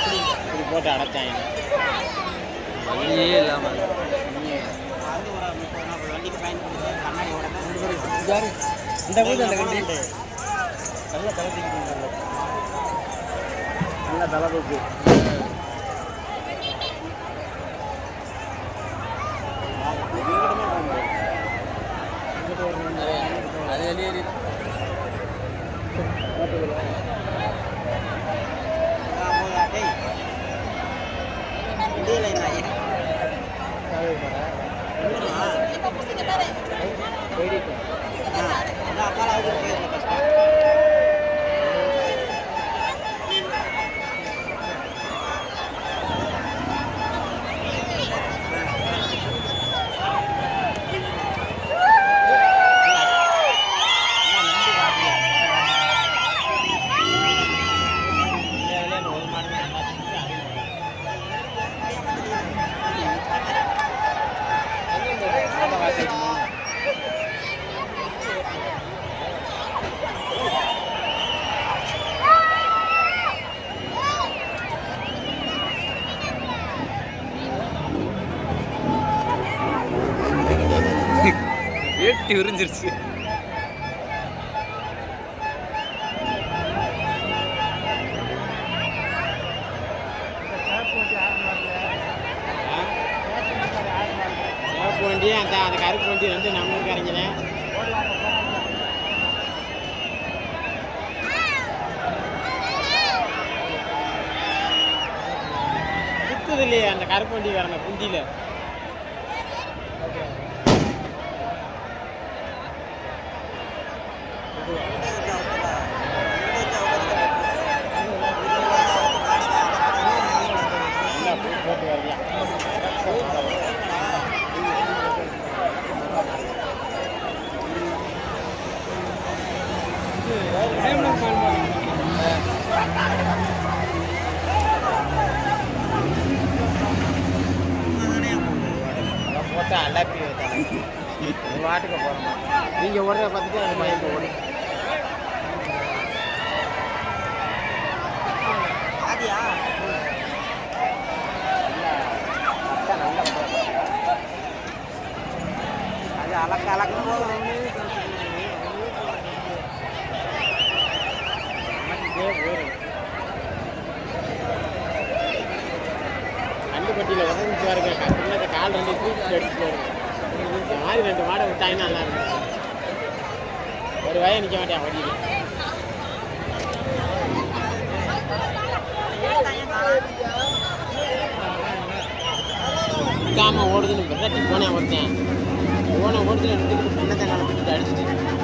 இப்படி போட்டு அடைச்சாங்க வண்டியே இல்லாமல் இந்த போது அந்த கண்டி நல்ல தளத்துக்கு நல்ல தளவுக்கு அது வெளியேறி ஏட்டி உறிஞ்சிருச்சு வண்டி அந்த கருப்பு வண்டி வந்து நம்ம ஊருக்காரங்க குத்துது இல்லையே அந்த கருப்பு வண்டி வரங்க குண்டியில் போட்டு வரலாம் போட்டா அல்லாப்பி வாட்டுக்கு போகிறோம் நீங்கள் ஓடுறத பார்த்துட்டு அந்த பையன் ஓடும் அது அலக்க அலக்க போதும் அண்டுப்பட்டியில் உதவிச்சு பாருங்க பின்னத்தை கால் ரெண்டு தூக்கி எடுத்துட்டு வருங்க இந்த மாதிரி 2 மாடை விட்டாங்கன்னா நல்லா இருக்கும் ஒரு வய நிற்க மாட்டேன் வண்டியில் நிற்காம ஓடுதுன்னு விரட்டி போனேன் ஒருத்தன் ஓடுதுன்னு பின்னத்தை காலை பிடிச்சிட்டு அடிச்சுட்டு